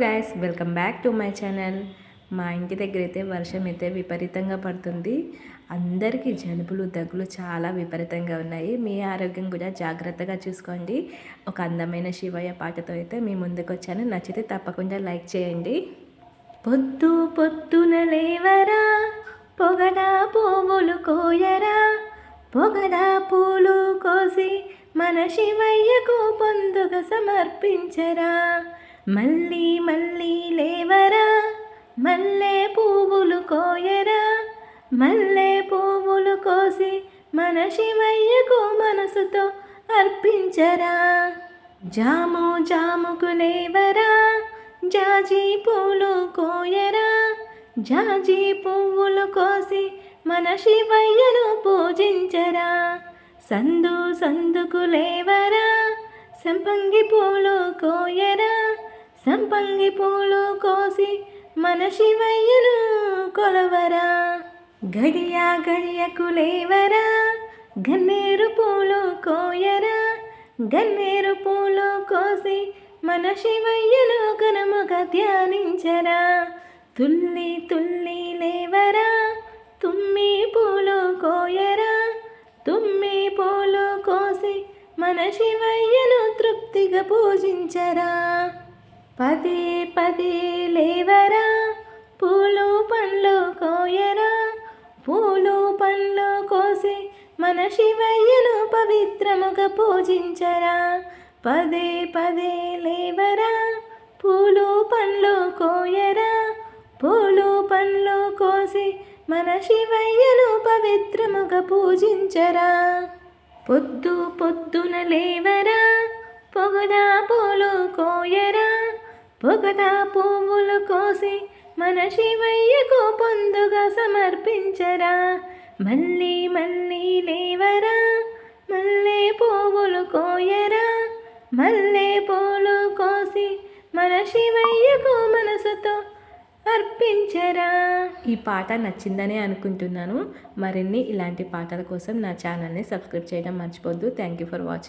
Guys, welcome back to my channel. మా ఇంటి దగ్గర అయితే వర్షం అయితే విపరీతంగా పడుతుంది. అందరికీ జలుబులు దగ్గులు చాలా విపరీతంగా ఉన్నాయి. మీ ఆరోగ్యం కూడా జాగ్రత్తగా చూసుకోండి. ఒక అందమైన శివయ్య పాటతో అయితే మీ ముందుకు వచ్చాను. నచ్చితే తప్పకుండా లైక్ చేయండి. పొద్దు పొద్దున లేవరా, పొగడా పువ్వులు కోయరా, పొగడా పూలు కోసి మన శివయ్యకు పొందుగా సమర్పించరా. మళ్ళీ మళ్ళీ లేవరా, మల్లె పువ్వులు కోయరా, మల్లె పువ్వులు కోసి మన శివయ్యకు మనసుతో అర్పించరా. జాము జాముకు లేవరా, జాజి పూలు కోయరా, జాజి పువ్వులు కోసి మన శివయ్యను పూజించరా. సందు సందుకు లేవరా, సంపంగి పూలు కోయరా, సంపంగి పూలు కోసి మన శివయ్యను కొలవరా. గడియ గడియకు లేవరా, గన్నేరు పూలు కోయరా, గన్నేరు పూలు కోసి మన శివయ్యను ఘనముగా ధ్యానించరా. తుల్లి తుల్లి లేవరా, తుమ్మి పూలు కోయరా, తుమ్మి పూలు కోసి మన శివయ్యను తృప్తిగా పూజించరా. పదే పదే లేవరా, పూలు పండ్లు కోయరా, పూలు పండ్లు కోసి మన శివయ్యను పవిత్రముగా పూజించరా. పదే పదే లేవరా, పూలు పండ్లు కోయరా, పూలు పండ్లు కోసి మన శివయ్యను పవిత్రముగా పూజించరా. పొద్దు పొద్దున లేవరా, పొగడా పూలు కోయరా, పొగడా పువ్వులు కోసి మన శివయ్యకు పొందుగా సమర్పించరా. మళ్ళీ మళ్ళీ లేవరా, మల్లె పువ్వులు కోయరా, మల్లె పూలు కోసి మన శివయ్యకు మనసుతో అర్పించరా. ఈ పాట నచ్చిందని అనుకుంటున్నాను. మరిన్ని ఇలాంటి పాటల కోసం నా ఛానల్ని సబ్స్క్రైబ్ చేయడం మర్చిపోద్దు. Thank you for watching.